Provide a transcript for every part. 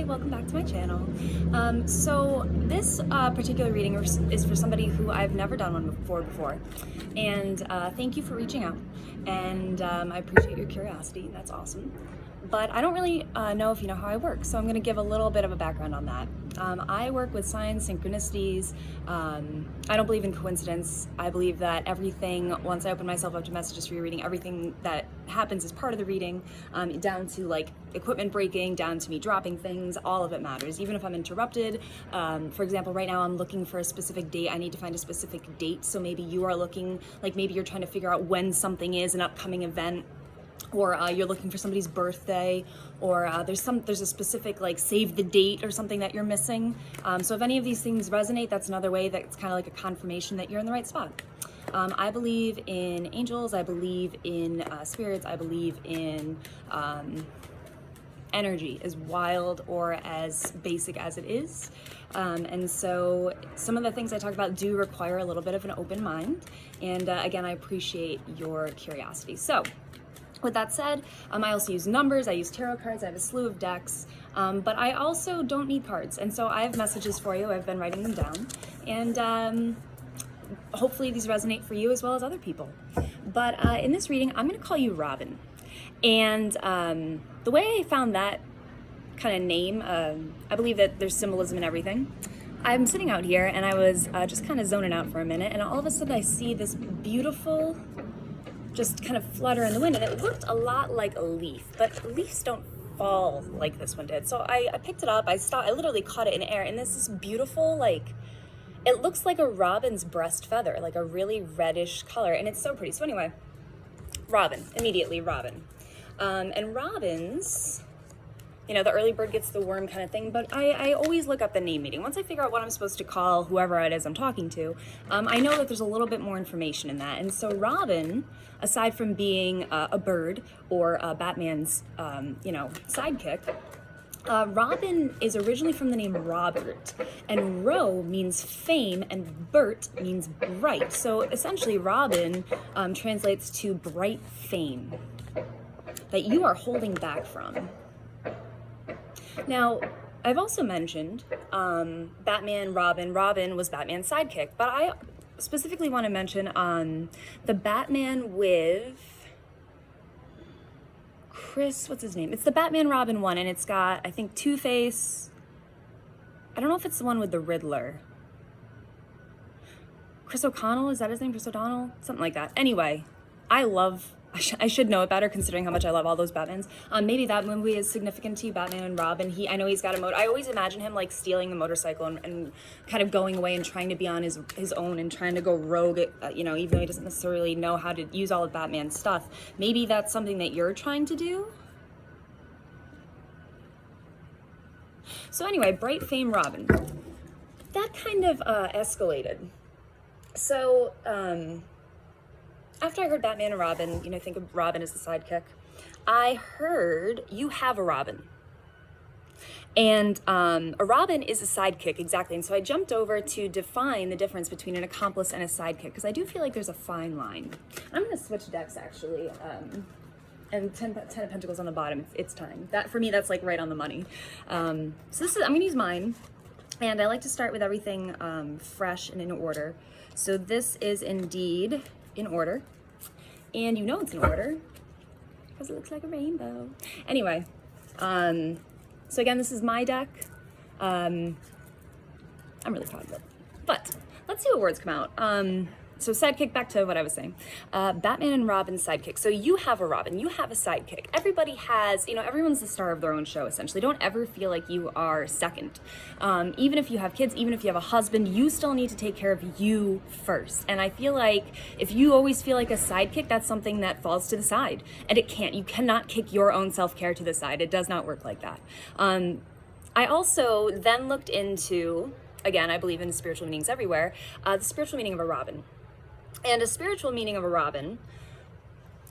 welcome back to my channel. So this particular reading is for somebody who I've never done one before. And thank you for reaching out, and I appreciate your curiosity. That's awesome. But I don't really know if you know how I work, so I'm going to give a little bit of a background on that. I work with signs, synchronicities. I don't believe in coincidence. I believe that everything, once I open myself up to messages for your reading, everything that happens is part of the reading, down to like equipment breaking, down to me dropping things, all of it matters. Even if I'm interrupted, for example, right now I'm looking for a specific date. I need to find a specific date, so maybe you are looking, like maybe you're trying to figure out when something is an upcoming event, or you're looking for somebody's birthday, or there's a specific like save the date or something that you're missing. So if any of these things resonate, that's another way that it's kind of like a confirmation that you're in the right spot. I believe in angels, I believe in spirits, I believe in energy, as wild or as basic as it is. And so some of the things I talk about do require a little bit of an open mind. And again, I appreciate your curiosity. So with that said, I also use numbers, I use tarot cards, I have a slew of decks, but I also don't need cards. And so I have messages for you, I've been writing them down, and hopefully these resonate for you as well as other people. But in this reading, I'm gonna call you Robin. And the way I found that kind of name, I believe that there's symbolism in everything. I'm sitting out here and I was just kind of zoning out for a minute, and all of a sudden I see this beautiful just kind of flutter in the wind, and it looked a lot like a leaf, but leaves don't fall like this one did. So I picked it up, I literally caught it in air, and this is beautiful, like, it looks like a robin's breast feather, like a really reddish color, and it's so pretty. So anyway, Robin, immediately Robin. And robins, you know, the early bird gets the worm kind of thing, but I always look up the name meaning. Once I figure out what I'm supposed to call whoever it is I'm talking to, I know that there's a little bit more information in that. And so Robin, aside from being a bird or Batman's, sidekick, Robin is originally from the name Robert, and Ro means fame and Bert means bright. So essentially Robin translates to bright fame that you are holding back from. Now, I've also mentioned Batman, Robin. Robin was Batman's sidekick, but I specifically want to mention the Batman with Chris, what's his name? It's the Batman Robin one, and it's got, I think, Two-Face. I don't know if it's the one with the Riddler. Chris O'Connell, is that his name? Chris O'Donnell? Something like that. Anyway, I should know it better considering how much I love all those Batmans. Maybe that movie is significant to you, Batman and Robin. I know he's got a I always imagine him like stealing the motorcycle and kind of going away and trying to be on his own and trying to go rogue, even though he doesn't necessarily know how to use all of Batman's stuff. Maybe that's something that you're trying to do? So anyway, bright fame Robin. That kind of escalated. So, after I heard Batman and Robin, think of Robin as the sidekick, I heard you have a Robin. And a Robin is a sidekick, exactly. And so I jumped over to define the difference between an accomplice and a sidekick, because I do feel like there's a fine line. I'm going to switch decks, actually, and 10 of Pentacles on the bottom. It's time. That, for me, that's like right on the money. So I'm going to use mine. And I like to start with everything fresh and in order. So this is indeed in order, and you know it's in order because it looks like a rainbow. Anyway, so again, this is my deck. I'm really proud of it, but let's see what words come out. So sidekick, back to what I was saying. Batman and Robin sidekick. So you have a Robin, you have a sidekick. Everybody has, everyone's the star of their own show, essentially. Don't ever feel like you are second. Even if you have kids, even if you have a husband, you still need to take care of you first. And I feel like if you always feel like a sidekick, that's something that falls to the side. And you cannot kick your own self-care to the side. It does not work like that. I also then looked into, again, I believe in spiritual meanings everywhere, the spiritual meaning of a Robin. And a spiritual meaning of a Robin,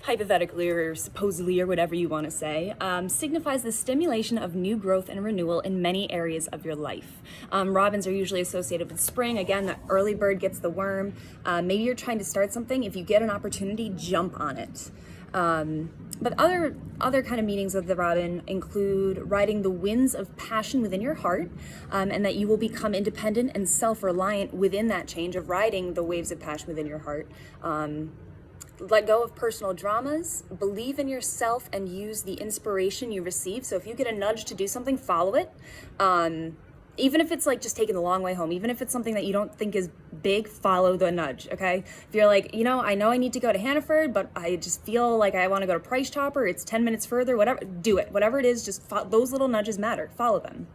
hypothetically or supposedly or whatever you want to say, signifies the stimulation of new growth and renewal in many areas of your life. Robins are usually associated with spring. Again, the early bird gets the worm. Maybe you're trying to start something. If you get an opportunity, jump on it. But other kind of meanings of the Robin include riding the winds of passion within your heart, and that you will become independent and self-reliant within that change of riding the waves of passion within your heart. Let go of personal dramas, believe in yourself, and use the inspiration you receive. So if you get a nudge to do something, follow it. Even if it's like just taking the long way home, even if it's something that you don't think is big, follow the nudge, okay? If you're like, I know I need to go to Hannaford, but I just feel like I want to go to Price Chopper, it's 10 minutes further, whatever, do it. Whatever it is, just those little nudges matter, follow them.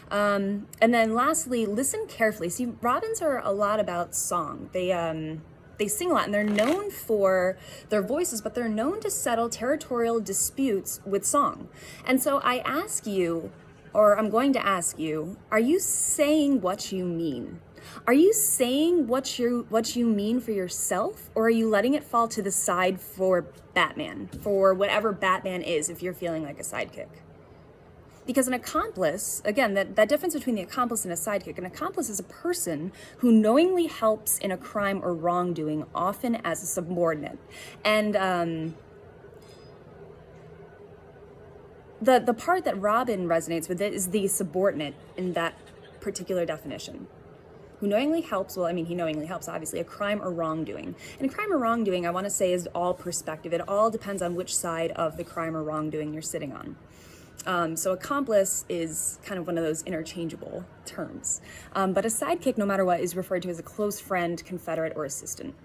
And then lastly, listen carefully. See, robins are a lot about song. They sing a lot, and they're known for their voices, but they're known to settle territorial disputes with song. And so I ask you, or I'm going to ask you, are you saying what you mean? Are you saying what you mean for yourself, or are you letting it fall to the side for Batman, for whatever Batman is, if you're feeling like a sidekick? Because an accomplice, again, that difference between the accomplice and a sidekick, an accomplice is a person who knowingly helps in a crime or wrongdoing, often as a subordinate. And the part that Robin resonates with it is the subordinate in that particular definition. Who knowingly helps, he knowingly helps, obviously, a crime or wrongdoing. And a crime or wrongdoing, I want to say, is all perspective. It all depends on which side of the crime or wrongdoing you're sitting on. So accomplice is kind of one of those interchangeable terms. But a sidekick, no matter what, is referred to as a close friend, confederate, or assistant.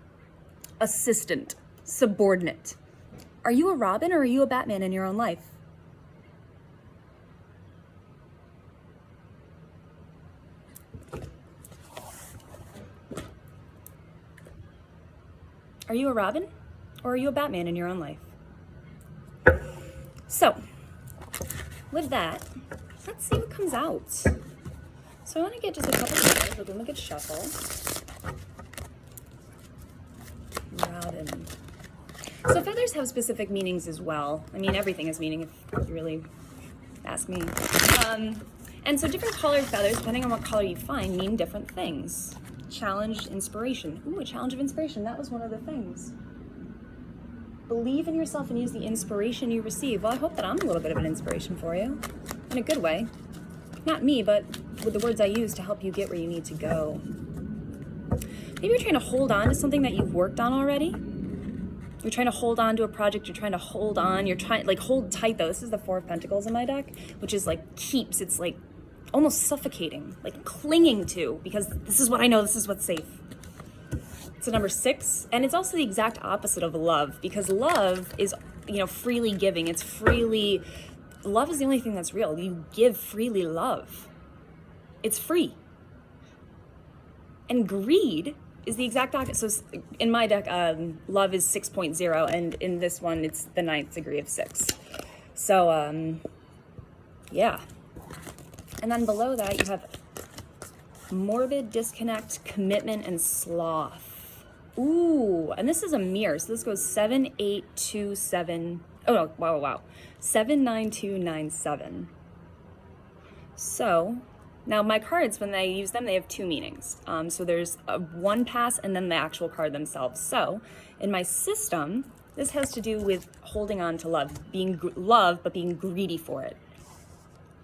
Assistant, subordinate. Are you a Robin or are you a Batman in your own life? Are you a Robin or are you a Batman in your own life? So, with that, let's see what comes out. So I want to get just a couple of cards. We're doing a good shuffle. Robin. So feathers have specific meanings as well. Everything has meaning if you really ask me. And so different colored feathers, depending on what color you find, mean different things. Challenged inspiration. Ooh, a challenge of inspiration. That was one of the things. Believe in yourself and use the inspiration you receive. Well, I hope that I'm a little bit of an inspiration for you. In a good way. Not me, but with the words I use to help you get where you need to go. Maybe you're trying to hold on to something that you've worked on already. You're trying to hold on to a project. You're trying to hold on. You're trying, hold tight though. This is the Four of Pentacles in my deck, which is keeps. It's almost suffocating, clinging to, because this is what I know, this is what's safe. It's a number 6, and it's also the exact opposite of love, because love is, freely giving. It's freely, love is the only thing that's real. You give freely love. It's free. And greed is the exact opposite. So in my deck, love is 6.0, and in this one, it's the 9th degree of 6. So, yeah. And then below that, you have morbid, disconnect, commitment, and sloth. Ooh, and this is a mirror. So this goes 7, 8, 2, 7. Oh, no, wow. 7, 9, 2, 9, 7. So now my cards, when I use them, they have 2 meanings. So there's one pass and then the actual card themselves. So in my system, this has to do with holding on to love, being love, but being greedy for it.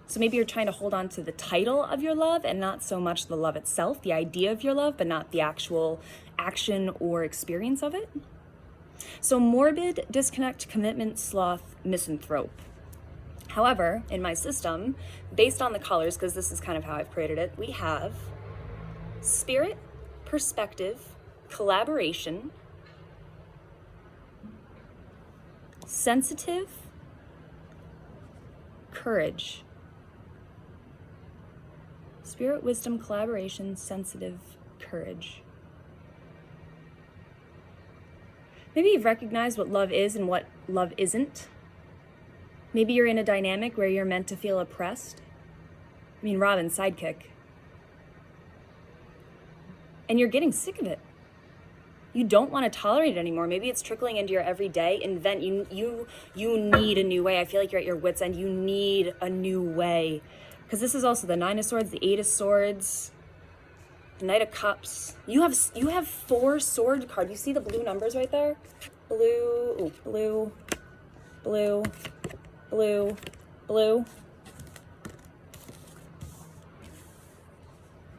So maybe you're trying to hold on to the title of your love and not so much the love itself, the idea of your love, but not the actual action or experience of it. So morbid, disconnect, commitment, sloth, misanthrope. However, in my system, based on the colors, because this is kind of how I've created it, we have spirit, perspective, collaboration, sensitive, courage. Spirit, wisdom, collaboration, sensitive, courage. Maybe you've recognized what love is and what love isn't. Maybe you're in a dynamic where you're meant to feel oppressed. Robin, sidekick. And you're getting sick of it. You don't want to tolerate it anymore. Maybe it's trickling into your everyday. Invent. You need a new way. I feel like you're at your wit's end. You need a new way. Because this is also the 9 of Swords, the 8 of Swords, the Knight of Cups. You have 4 sword cards. You see the blue numbers right there? Blue, blue, blue, blue.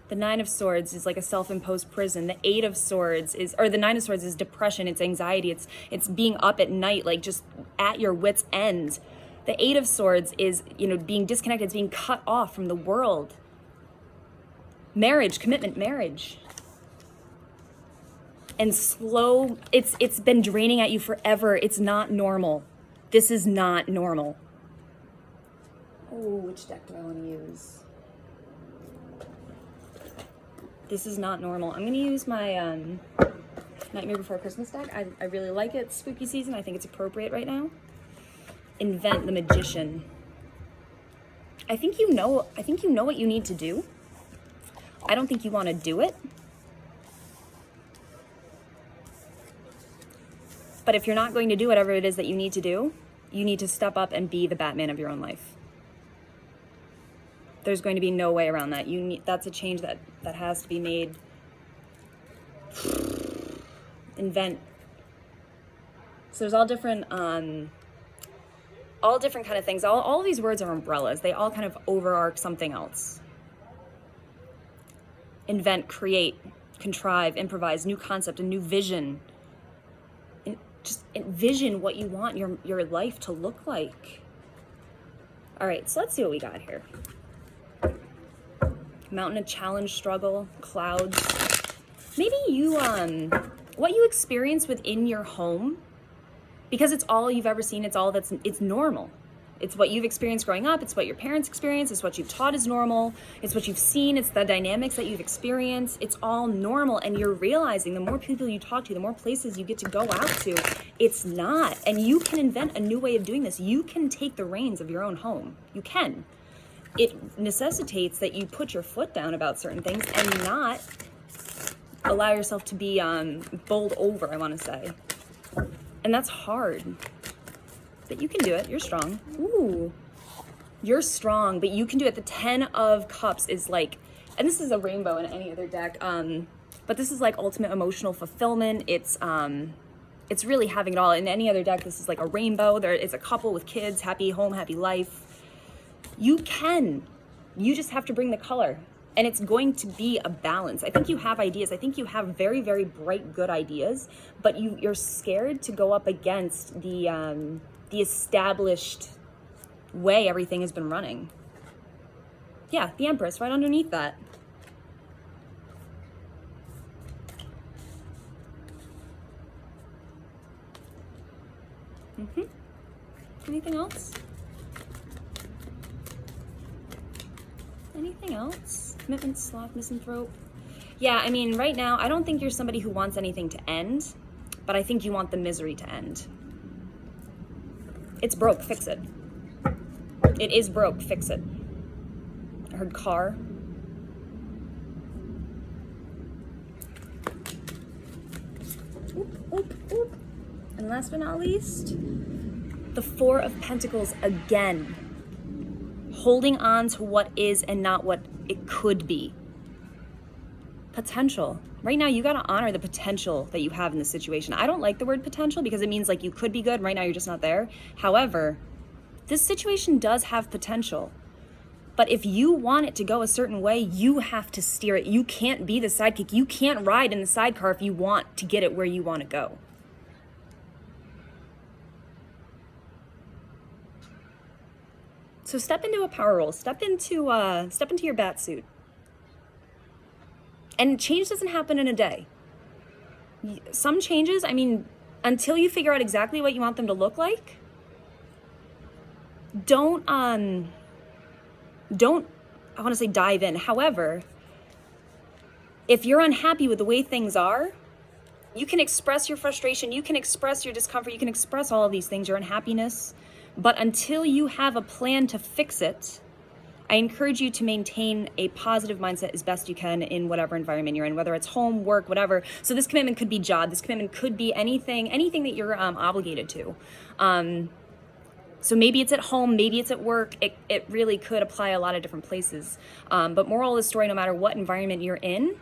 The Nine of Swords is like a self-imposed prison. The Eight of Swords is, or the Nine of Swords is depression, it's anxiety, it's being up at night, like just at your wit's end. The Eight of Swords is, you know, being disconnected, it's being cut off from the world. Marriage, commitment, marriage. And slow, it's been draining at you forever. It's not normal. This is not normal. Oh, which deck do I want to use? This is not normal. I'm going to use my Nightmare Before Christmas deck. I really like it. It's spooky season. I think it's appropriate right now. Invent the Magician. I think you know what you need to do. I don't think you want to do it. But if you're not going to do whatever it is that you need to do, you need to step up and be the Batman of your own life. There's going to be no way around that. That's a change that has to be made. Invent. So there's all different kind of things. All of these words are umbrellas. They all kind of overarch something else. Invent, create, contrive, improvise, new concept, a new vision. Just envision what you want your life to look like. All right, so let's see what we got here. Mountain of challenge, struggle, clouds. Maybe you, what you experience within your home, because it's all you've ever seen, it's normal. It's what you've experienced growing up, it's what your parents experienced, it's what you've taught is normal, it's what you've seen, it's the dynamics that you've experienced, it's all normal, and you're realizing the more people you talk to, the more places you get to go out to, it's not. And you can invent a new way of doing this. You can take the reins of your own home. You can. It necessitates that you put your foot down about certain things and not allow yourself to be bowled over, I want to say. And that's hard. But you can do it. You're strong. Ooh. You're strong, but you can do it. The 10 of Cups is like, and this is a rainbow in any other deck, but this is like ultimate emotional fulfillment. It's really having it all. In any other deck, this is like a rainbow. There is a couple with kids, happy home, happy life. You can. You just have to bring the color. And it's going to be a balance. I think you have ideas. I think you have very, very bright, good ideas, but you're scared to go up against the established way everything has been running. Yeah, the Empress right underneath that. Anything else? Anything else? Commitment, sloth, misanthrope. Yeah, I mean, right now, I don't think you're somebody who wants anything to end, but I think you want the misery to end. It's broke, fix it. It is broke, fix it. I heard car. Oop, oop, oop. And last but not least, the Four of Pentacles again. Holding on to what is and not what it could be. Potential. Right now, you got to honor the potential that you have in this situation. I don't like the word potential because it means like you could be good. Right now, you're just not there. However, this situation does have potential. But if you want it to go a certain way, you have to steer it. You can't be the sidekick. You can't ride in the sidecar if you want to get it where you want to go. So step into a power role. Step into your bat suit. And change doesn't happen in a day. Some changes, I mean, until you figure out exactly what you want them to look like, don't I want to say dive in. However, if you're unhappy with the way things are, you can express your frustration, you can express your discomfort, you can express all of these things, your unhappiness. But until you have a plan to fix it, I encourage you to maintain a positive mindset as best you can in whatever environment you're in, whether it's home, work, whatever. So this commitment could be job. This commitment could be anything that you're obligated to. So maybe it's at home, maybe it's at work. It really could apply a lot of different places. But moral of the story, no matter what environment you're in,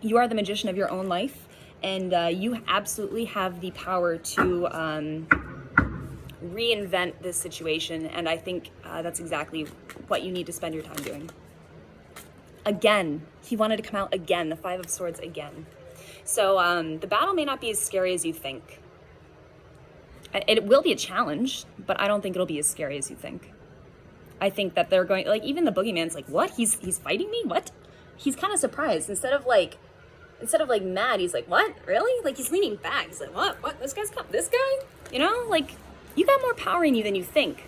you are the magician of your own life. And you absolutely have the power to reinvent this situation, and I think that's exactly what you need to spend your time doing. Again, he wanted to come out again, the Five of Swords again. So the battle may not be as scary as you think. It will be a challenge, but I don't think it'll be as scary as you think. I think that they're going, like, even the boogeyman's like, what? He's fighting me? What? He's kind of surprised. Instead of like mad, he's like, what? Really? Like, he's leaning back. He's like, what? This guy's come. This guy? You know, like, you got more power in you than you think.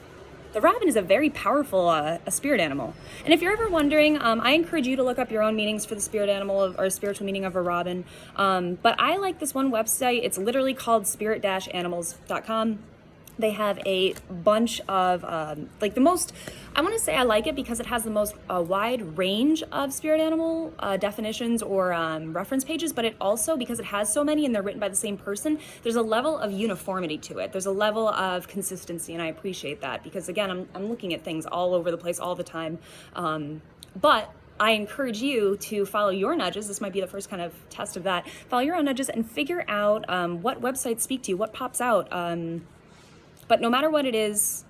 The robin is a very powerful a spirit animal. And if you're ever wondering, I encourage you to look up your own meanings for the spirit animal or spiritual meaning of a robin. But I like this one website. It's literally called spirit-animals.com. They have a bunch of, like the most, I want to say I like it because it has the most wide range of spirit animal definitions or reference pages, but it also, because it has so many and they're written by the same person, there's a level of uniformity to it. There's a level of consistency, and I appreciate that because, again, I'm looking at things all over the place all the time. But I encourage you to follow your nudges. This might be the first kind of test of that. Follow your own nudges and figure out what websites speak to you, what pops out. But no matter what it is,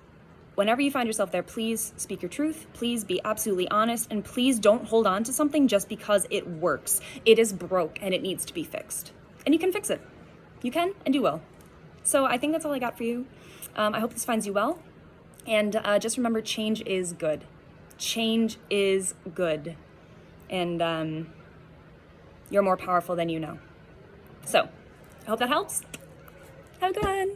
whenever you find yourself there, please speak your truth. Please be absolutely honest. And please don't hold on to something just because it works. It is broke and it needs to be fixed. And you can fix it. You can and you will. So I think that's all I got for you. I hope this finds you well. And just remember, change is good. Change is good. And you're more powerful than you know. So I hope that helps. Have a good one.